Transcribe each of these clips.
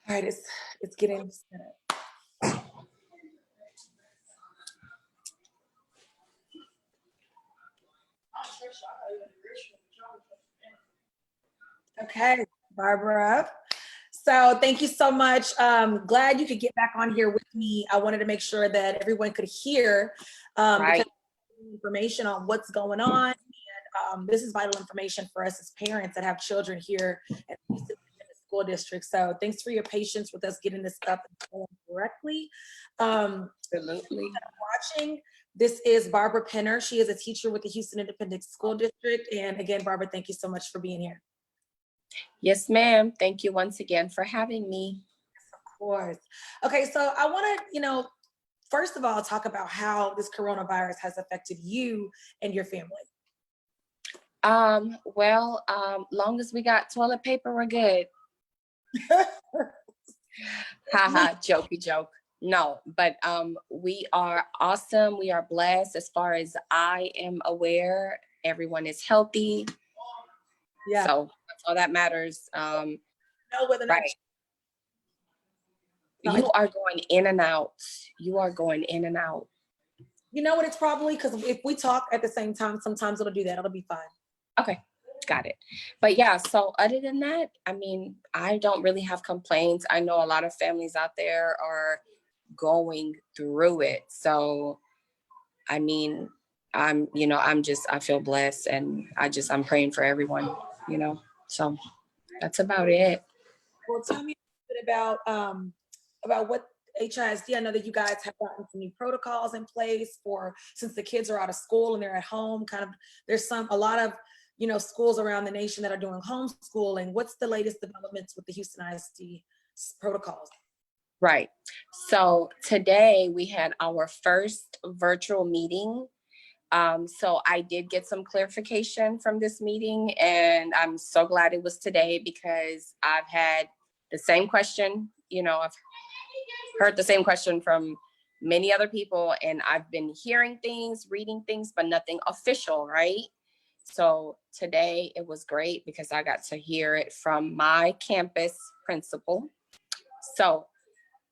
All right, it's getting set up. Okay, Barbara. So thank you so much. Glad you could get back on here with me. I wanted to make sure that everyone could hear Right. because information on what's going on. And this is vital information for us as parents that have children here at the school district. So thanks for your patience with us getting this up and going correctly. Absolutely. Watching. This is Barbara Penner. She is a teacher with the Houston Independent School District. And again, Barbara, thank you so much for being here. Yes, ma'am. Thank you once again for having me. Yes, of course. Okay, so I want to, first of all, talk about how this coronavirus has affected you and your family. Well, long as we got toilet paper, we're good. Haha, jokey joke. No, but we are awesome. We are blessed. As far as I am aware, everyone is healthy. Yeah. So that's all that matters. Right. You are going in and out. You are going in and out. You know what? It's probably because if we talk at the same time, sometimes it'll do that. It'll be fine. Okay, got it. But yeah, so other than that, I mean, I don't really have complaints. I know a lot of families out there are going through it. So, I mean, I feel blessed, and I'm praying for everyone, so that's about it. Well, tell me a bit about what HISD. I know that you guys have gotten some new protocols in place since the kids are out of school and they're at home. There's a lot of schools around the nation that are doing homeschooling. What's the latest developments with the Houston ISD protocols? Right. So today we had our first virtual meeting. So I did get some clarification from this meeting, and I'm so glad it was today because I've had the same question. I've heard the same question from many other people, and I've been hearing things, reading things, but nothing official, right? So today it was great because I got to hear it from my campus principal. So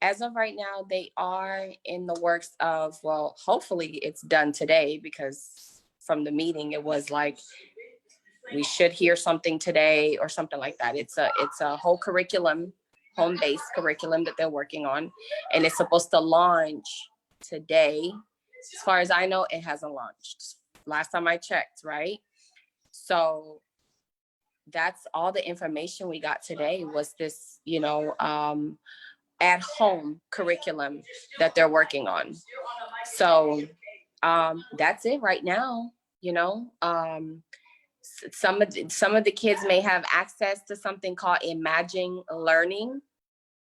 as of right now, they are in the works of, well, hopefully it's done today, because from the meeting, it was like, we should hear something today or something like that. It's a whole curriculum, home-based curriculum that they're working on, and it's supposed to launch today. As far as I know, it hasn't launched. Last time I checked, right? So that's all the information we got today was this, at home curriculum that they're working on. So that's it right now. Some of the kids may have access to something called Imagine Learning,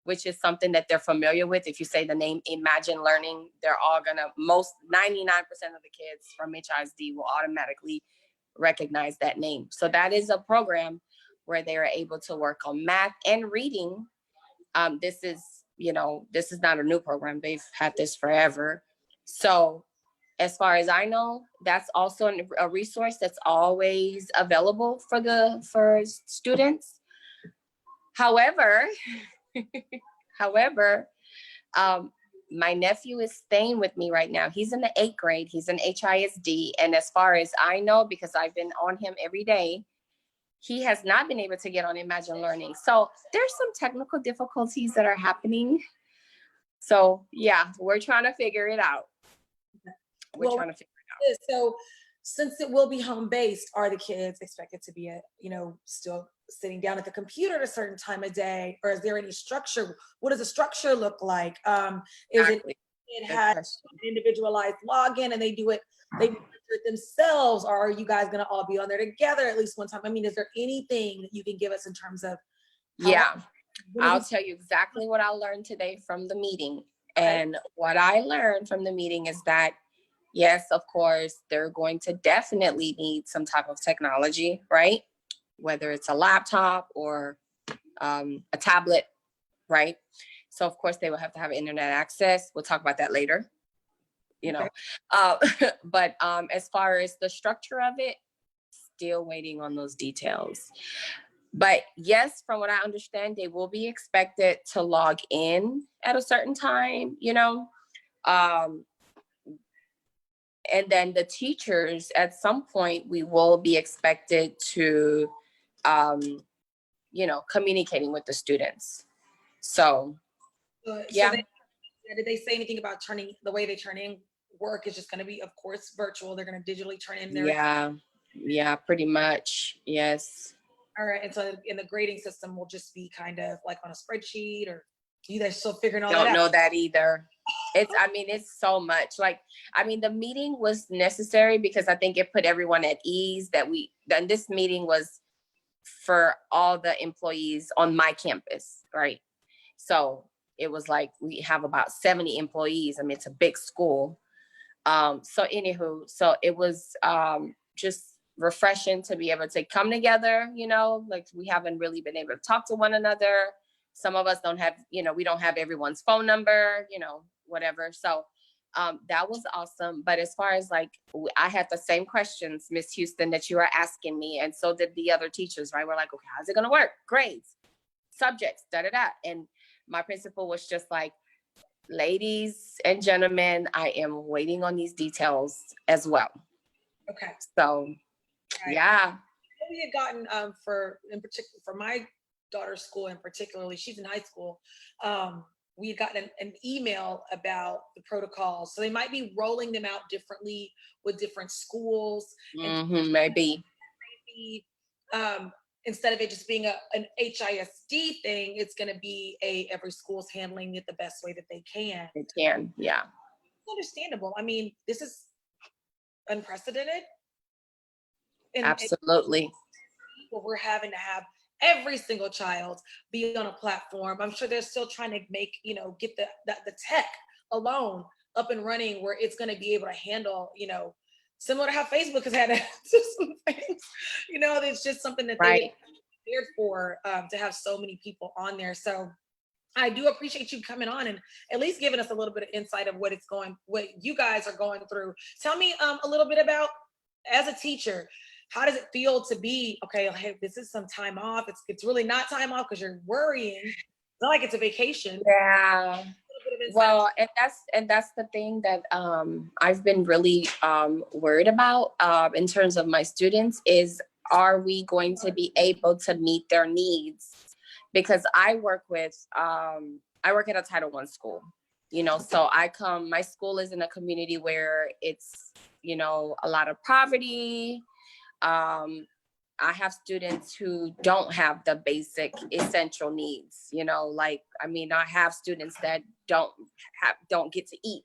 which is something that they're familiar with. If you say the name Imagine Learning, they're all 99% of the kids from HISD will automatically recognize that name. So that is a program where they are able to work on math and reading. This is not a new program. They've had this forever. So as far as I know, that's also a resource that's always available for students. However, my nephew is staying with me right now. He's in the 8th grade. He's in HISD. And as far as I know, because I've been on him every day, he has not been able to get on Imagine Learning. So there's some technical difficulties that are happening. So yeah, we're trying to figure it out. So since it will be home-based, are the kids expected to be still sitting down at the computer at a certain time of day, or is there any structure? What does the structure look like? It has an individualized login and they do it themselves, or are you guys going to all be on there together at least one time? I mean, is there anything that you can give us in terms of I'll tell you exactly what I learned today from the meeting. And what I learned from the meeting is that, yes, of course, they're going to definitely need some type of technology, right? Whether it's a laptop or a tablet, right? So of course they will have to have internet access. We'll talk about that later, but as far as the structure of it, still waiting on those details. But yes, from what I understand, they will be expected to log in at a certain time, Um, and then the teachers, at some point, we will be expected to, um, communicating with the students. So, So yeah. did they say anything about the way they turn in work is just going to be, of course, virtual? They're going to digitally turn in their. Yeah, pretty much. Yes. All right. And so in the grading system will just be kind of like on a spreadsheet, or you guys still figuring all that Don't out? know that either. It's so much. The meeting was necessary because I think it put everyone at ease then this meeting was for all the employees on my campus, right? So it was like we have about 70 employees. It's a big school. So it was just refreshing to be able to come together, like we haven't really been able to talk to one another. Some of us don't have, we don't have everyone's phone number, whatever. So that was awesome. But as far as I had the same questions, Miss Houston, that you were asking me, and so did the other teachers, right? We're like, okay, how's it going to work? Grades, subjects, da-da-da. And my principal was just like, ladies and gentlemen, I am waiting on these details as well. Okay. So, right. Yeah. We had gotten in particular for my daughter's school, and particularly she's in high school. We had gotten an email about the protocols, so they might be rolling them out differently with different schools. Maybe. Instead of it just being an HISD thing, it's going to be every school's handling it the best way that they can. They can, yeah. It's understandable. This is unprecedented. Absolutely. We're having to have every single child be on a platform. I'm sure they're still trying to get the tech alone up and running where it's going to be able to handle, similar to how Facebook has had some things, it's just something that they prepared for, to have so many people on there. So I do appreciate you coming on and at least giving us a little bit of insight of what you guys are going through. Tell me a little bit about, as a teacher, how does it feel to be, okay, hey, this is some time off. It's really not time off because you're worrying. It's not like it's a vacation. Yeah. Well, and that's the thing that I've been really worried about in terms of my students is, are we going to be able to meet their needs? Because I work at a Title I school, so my school is in a community where it's, a lot of poverty. I have students who don't have the basic essential needs, I have students that don't get to eat,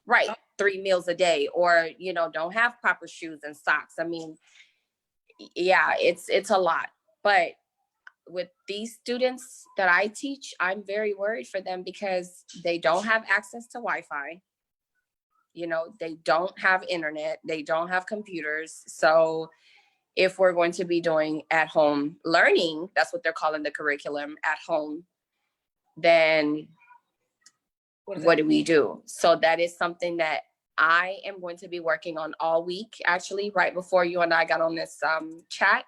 right, 3 meals a day, or, don't have proper shoes and socks. Yeah, it's a lot. But with these students that I teach, I'm very worried for them because they don't have access to Wi-Fi. They don't have internet, they don't have computers. So if we're going to be doing at home learning, that's what they're calling the curriculum, at home, then what do we do? So that is something that I am going to be working on all week. Actually, right before you and I got on this chat,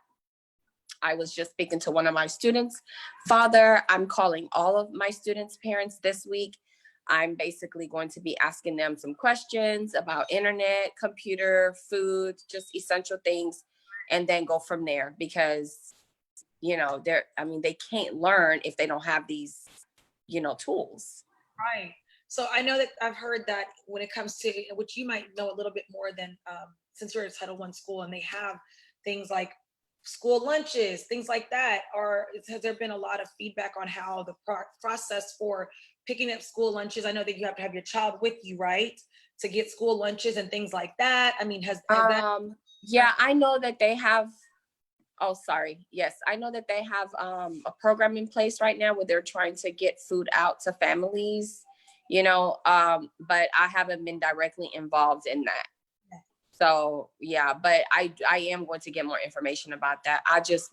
I was just speaking to one of my students' father. I'm calling all of my students' parents this week. I'm basically going to be asking them some questions about internet, computer, food, just essential things, and then go from there, because, they can't learn if they don't have these, tools. Right. So I know that I've heard that when it comes to, which you might know a little bit more than, since you're at a Title I school and they have things like school lunches, things like that, has there been a lot of feedback on how the process for picking up school lunches? I know that you have to have your child with you, right, to get school lunches and things like that. Has that? Yeah, I know that they have. Oh, sorry. Yes, I know that they have a program in place right now where they're trying to get food out to families, but I haven't been directly involved in that. So yeah, but I am going to get more information about that.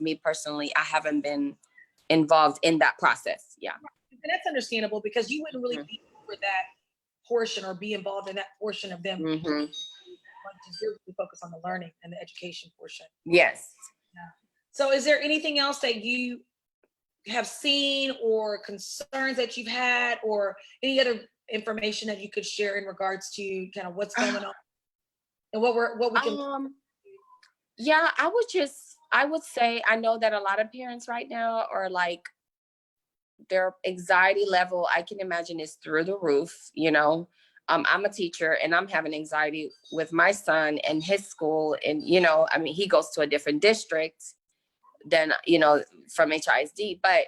Me personally, I haven't been involved in that process. Yeah. And that's understandable because you wouldn't really be for that portion or be involved in that portion of them. Mm-hmm. Just really focus on the learning and the education portion. Yes. Yeah. So is there anything else that you have seen or concerns that you've had or any other information that you could share in regards to kind of what's going on and what we can Yeah, I would say, I know that a lot of parents right now are like, their anxiety level, I can imagine, is through the roof, you know. I'm a teacher and I'm having anxiety with my son and his school. And, you know, I mean, he goes to a different district than, you know, from HISD. But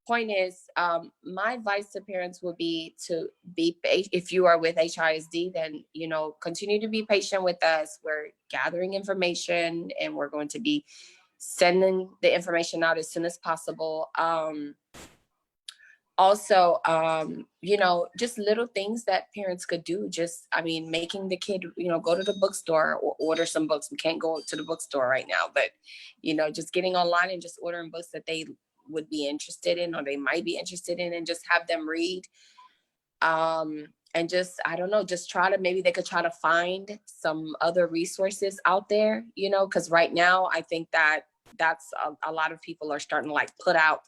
point is, my advice to parents would be to if you are with HISD, then, you know, continue to be patient with us. We're gathering information and we're going to be sending the information out as soon as possible. Also, you know, just little things that parents could do. Just, I mean, making the kid, you know, go to the bookstore or order some books. We can't go to the bookstore right now, but, you know, just getting online and just ordering books that they would be interested in or they might be interested in, and just have them read. And just, I don't know, just try to, maybe they could try to find some other resources out there, you know, because right now I think that that's a lot of people are starting to like put out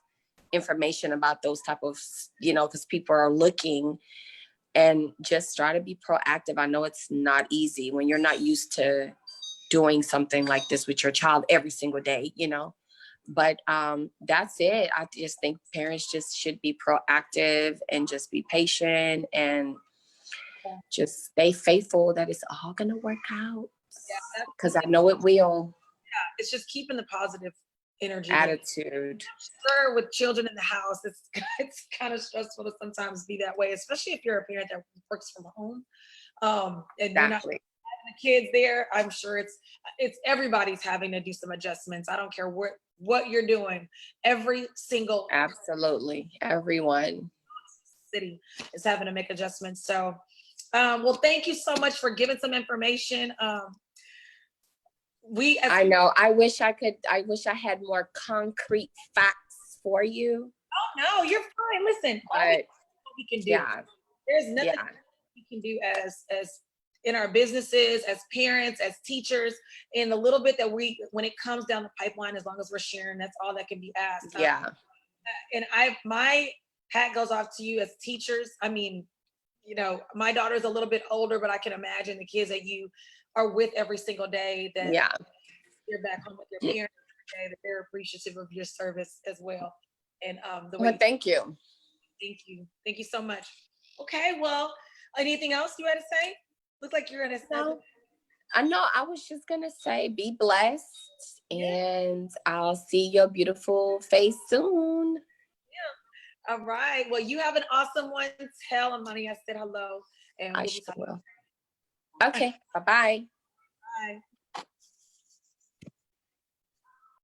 information about those type of, you know, because people are looking, and just try to be proactive. I know it's not easy when you're not used to doing something like this with your child every single day, you know, but that's it. I just think parents just should be proactive and just be patient and just stay faithful that it's all gonna work out, because I know it will. it's just keeping the positive energy Attitude. sure, with children in the house, it's kind of stressful to sometimes be that way, especially if you're a parent that works from home. And you're not Exactly. having the kids there. I'm sure it's everybody's having to do some adjustments. I don't care what you're doing. Every single Absolutely. Everyone. city is having to make adjustments. So, well, thank you so much for giving some information. I know. I wish I had more concrete facts for you. Oh no, you're fine. Listen, all we can do. Yeah. There's nothing we can do as in our businesses, as parents, as teachers, in the little bit that when it comes down the pipeline, as long as we're sharing, that's all that can be asked. Yeah. And my hat goes off to you as teachers. I mean, you know, my daughter's a little bit older, but I can imagine the kids that you are with every single day, that you're back home with your parents every day, that they're appreciative of your service as well. And thank you. Thank you so much. Okay, well, anything else you had to say? Looks like you're gonna say. I know. I was just gonna say, be blessed, and I'll see your beautiful face soon. Yeah. All right. Well, you have an awesome one. Tell Amani I said hello, and I sure will. Okay. Bye-bye. Bye.